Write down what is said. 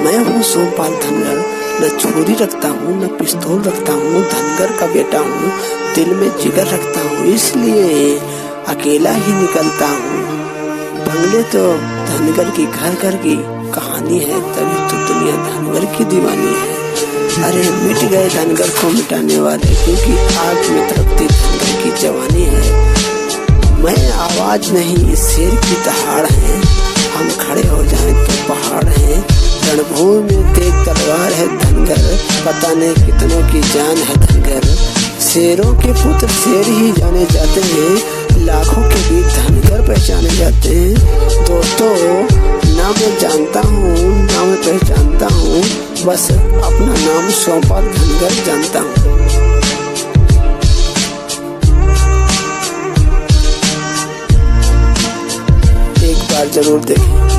मैं हूँ सोमपाल धनगर, न छुरी रखता हूँ न पिस्तौल रखता हूँ, धनगर का बेटा हूँ, दिल में जिगर रखता हूँ, इसलिए अकेला ही निकलता हूँ। बंगले तो धनगर की घर घर की कहानी है, तभी तो दुनिया धनगर की दीवानी है। अरे मिट गए धनगर को मिटाने वाले, क्योंकि आग में तड़पती धनगर की जवानी है। मैं आवाज नहीं इस शेर की दहाड़ है, हम खड़े हो जाएं तो पहाड़ है। रणभूमि में तेज तलवार है धनगर, पता नहीं कितनों की जान है धनगर। शेरों के पुत्र शेर ही जाने जाते हैं, लाखों के बीच धनगर पहचाने जाते हैं। दोस्तों ना मैं जानता हूँ ना मैं पहचानता हूँ, बस अपना नाम सोमपाल धनगर जानता हूँ। एक बार जरूर देखें।